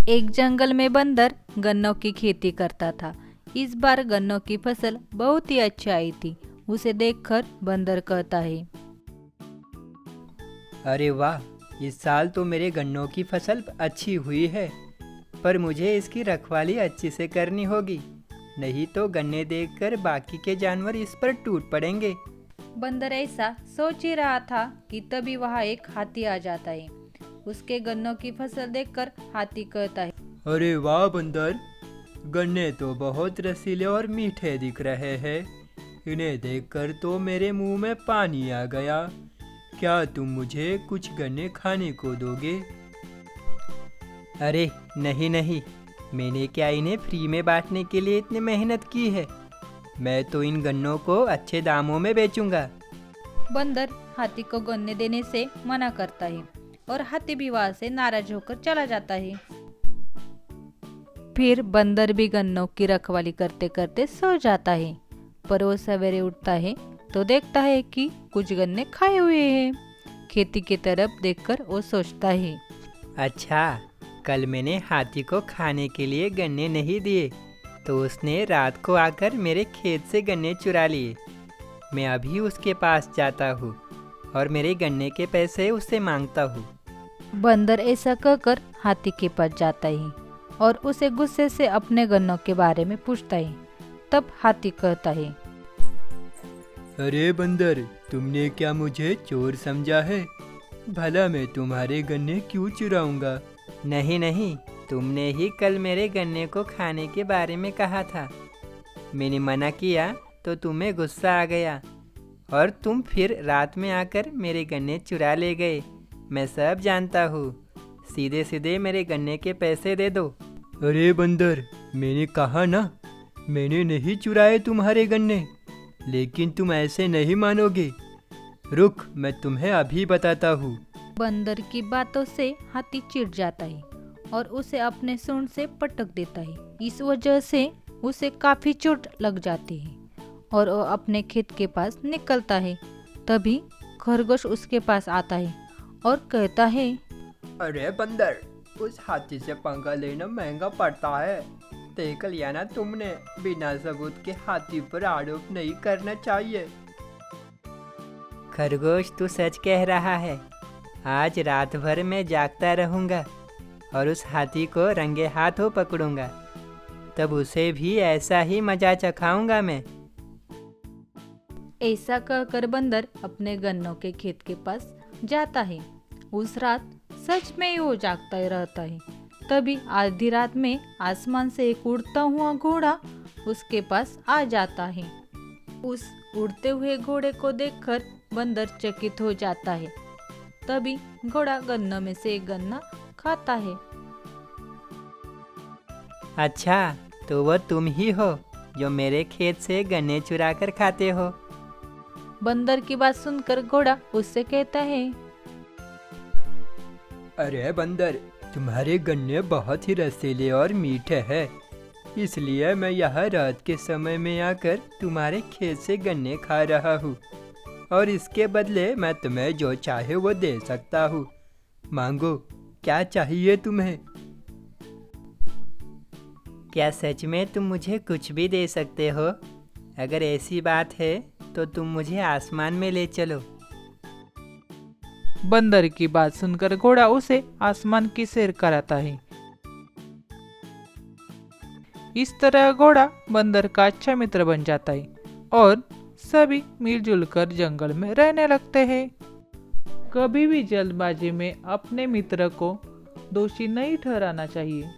एक जंगल में बंदर गन्नों की खेती करता था। इस बार गन्नों की फसल बहुत ही अच्छी आई थी। उसे देखकर बंदर कहता है, अरे वाह, इस साल तो मेरे गन्नों की फसल अच्छी हुई है। पर मुझे इसकी रखवाली अच्छे से करनी होगी, नहीं तो गन्ने देखकर बाकी के जानवर इस पर टूट पड़ेंगे। बंदर ऐसा सोच ही रहा था कि तभी वहाँ एक हाथी आ जाता है। उसके गन्नों की फसल देखकर हाथी कहता है, अरे वाह बंदर, गन्ने तो बहुत रसीले और मीठे दिख रहे हैं। इन्हें देखकर तो मेरे मुंह में पानी आ गया। क्या तुम मुझे कुछ गन्ने खाने को दोगे? अरे नहीं नहीं, मैंने क्या इन्हें फ्री में बांटने के लिए इतनी मेहनत की है। मैं तो इन गन्नों को अच्छे दामों में बेचूंगा। बंदर हाथी को गन्ने देने से मना करता है और हाथी भी वहाँ से नाराज होकर चला जाता है। फिर बंदर भी गन्नों की रखवाली करते करते सो जाता है। पर वो सवेरे उठता है तो देखता है कि कुछ गन्ने खाए हुए हैं। खेती की तरफ देखकर वो सोचता है, अच्छा, कल मैंने हाथी को खाने के लिए गन्ने नहीं दिए, तो उसने रात को आकर मेरे खेत से गन्ने चुरा लिए। मैं अभी उसके पास जाता हूँ और मेरे गन्ने के पैसे उससे मांगता हूँ। बंदर ऐसा कहकर हाथी के पास जाता है और उसे गुस्से से अपने गन्नों के बारे में पूछता है। तब हाथी कहता है, अरे बंदर, तुमने क्या मुझे चोर समझा है? भला मैं तुम्हारे गन्ने क्यों चुराऊंगा? नहीं नहीं, तुमने ही कल मेरे गन्ने को खाने के बारे में कहा था। मैंने मना किया तो तुम्हें गुस्सा आ गया और तुम फिर रात में आकर मेरे गन्ने चुरा ले गए। मैं सब जानता हूँ। सीधे सीधे मेरे गन्ने के पैसे दे दो। अरे बंदर, मैंने कहा ना, मैंने नहीं चुराए तुम्हारे गन्ने। लेकिन तुम ऐसे नहीं मानोगे। रुक, मैं तुम्हें अभी बताता हूँ। बंदर की बातों से हाथी चिढ़ जाता है और उसे अपने सूंड से पटक देता है। इस वजह से उसे काफी चोट लग जाती है और वो अपने खेत के पास निकलता है। तभी खरगोश उसके पास आता है और कहता है, अरे बंदर, उस हाथी से पंगा लेना महंगा पड़ता है। देख लिया ना तुमने, बिना सबूत के हाथी पर आरोप नहीं करना चाहिए। खरगोश, तू सच कह रहा है। आज रात भर मैं जागता रहूंगा और उस हाथी को रंगे हाथों पकड़ूंगा। तब उसे भी ऐसा ही मजा चखाऊंगा मैं। ऐसा कहकर बंदर अपने गन्नों के खेत के पास जाता है। उस रात सच में ही वो जागता ही रहता है। तभी आधी रात में आसमान से एक उड़ता हुआ घोड़ा उसके पास आ जाता है। उस उड़ते हुए घोड़े को देखकर बंदर चकित हो जाता है। तभी घोड़ा गन्नों में से एक गन्ना खाता है। अच्छा, तो वो तुम ही हो जो मेरे खेत से गन्ने चुरा कर खाते हो। बंदर की बात सुनकर घोड़ा उससे कहता है, अरे बंदर, तुम्हारे गन्ने बहुत ही रसीले और मीठे हैं। इसलिए मैं यहाँ रात के समय में आकर तुम्हारे खेत से गन्ने खा रहा हूँ और इसके बदले मैं तुम्हें जो चाहे वो दे सकता हूँ। मांगो, क्या चाहिए तुम्हें? क्या सच में तुम मुझे कुछ भी दे सकते हो? अगर ऐसी बात है तो तुम मुझे आसमान में ले चलो। बंदर की बात सुनकर घोड़ा उसे आसमान की सैर कराता है। इस तरह घोड़ा बंदर का अच्छा मित्र बन जाता है और सभी मिलजुल कर जंगल में रहने लगते हैं। कभी भी जल्दबाजी में अपने मित्र को दोषी नहीं ठहराना चाहिए।